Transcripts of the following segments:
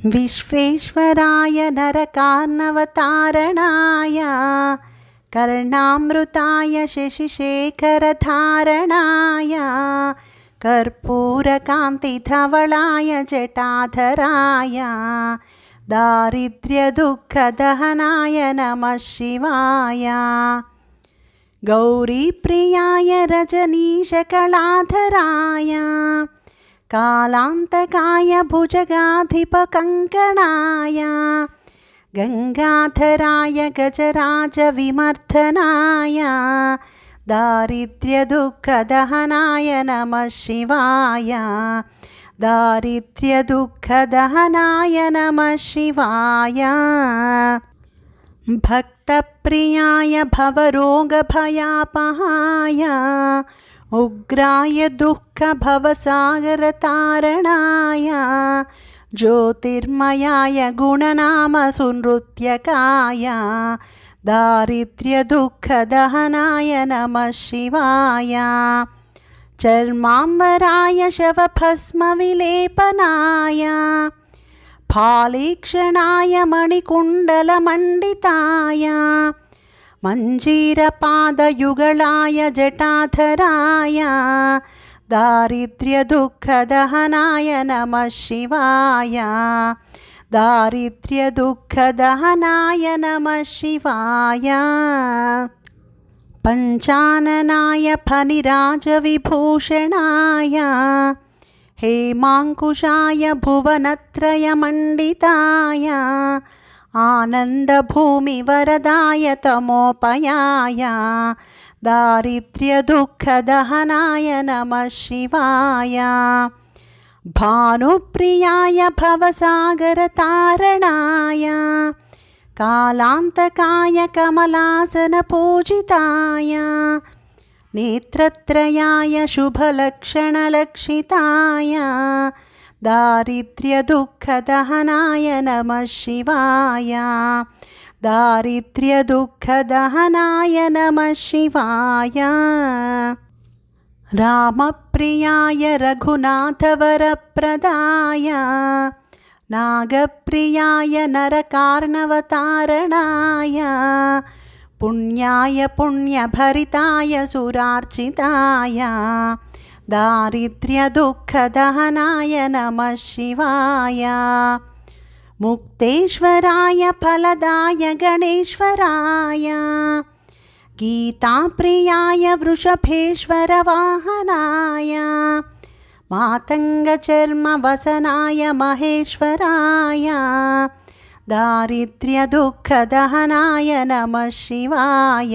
विश्वेश्वराय नरकार्णवतारणाय कर्णामृताय शशिशेखरधारणाय कर्पूरकान्तिधवलाय जटाधराय दारिद्र्यदुःखदहनाय नमः शिवाय गौरीप्रियाय रजनीशकलाधराय कालान्तकाय भुजगाधिपकङ्कणाय गङ्गाधराय गजराजविमर्दनाय दारिद्र्यदुःखदहनाय नमः शिवाय दारिद्र्यदुःखदहनाय नमः शिवाय भक्तप्रियाय भवरोगभयापहाय उग्राय दुःखभवसागरतारणाय ज्योतिर्मयाय गुणनामसुनृत्यकाय दारिद्र्यदुःखदहनाय नमः शिवाय चर्माम्बराय शवभस्मविलेपनाय फालीक्षणाय मणिकुण्डलमण्डिताय मञ्जीरपादयुगलाय जटाधराय दारिद्र्यदुःखदहनाय नमः शिवाय दारिद्र्यदुःखदहनाय नमः शिवाय पञ्चाननाय फणिराजविभूषणाय हेमाङ्कुशाय भुवनत्रयमण्डिताय आनन्दभूमिवरदाय तमोपयाय दारिद्र्यदुःखदहनाय नमः शिवाय भानुप्रियाय भवसागरतारणाय कालान्तकाय कमलासनपूजिताय नेत्रत्रयाय शुभलक्षणलक्षिताय दारिद्र्यदुःखदहनाय नमः शिवाय दारिद्र्यदुःखदहनाय नमः शिवाय रामप्रियाय रघुनाथवरप्रदाय नागप्रियाय नरकार्णवतारणाय पुण्याय पुण्यभरिताय सुरार्चिताय दारिद्र्यदुःखदहनाय नमः शिवाय मुक्तेश्वराय फलदाय गणेश्वराय गीताप्रियाय वृषभेश्वरवाहनाय मातङ्गचर्मवसनाय महेश्वराय दारिद्र्यदुःखदहनाय नमः शिवाय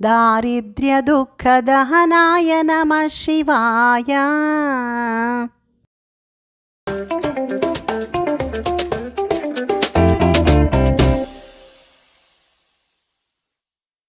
दारिद्र्यदुःखदहनाय नमः शिवाय।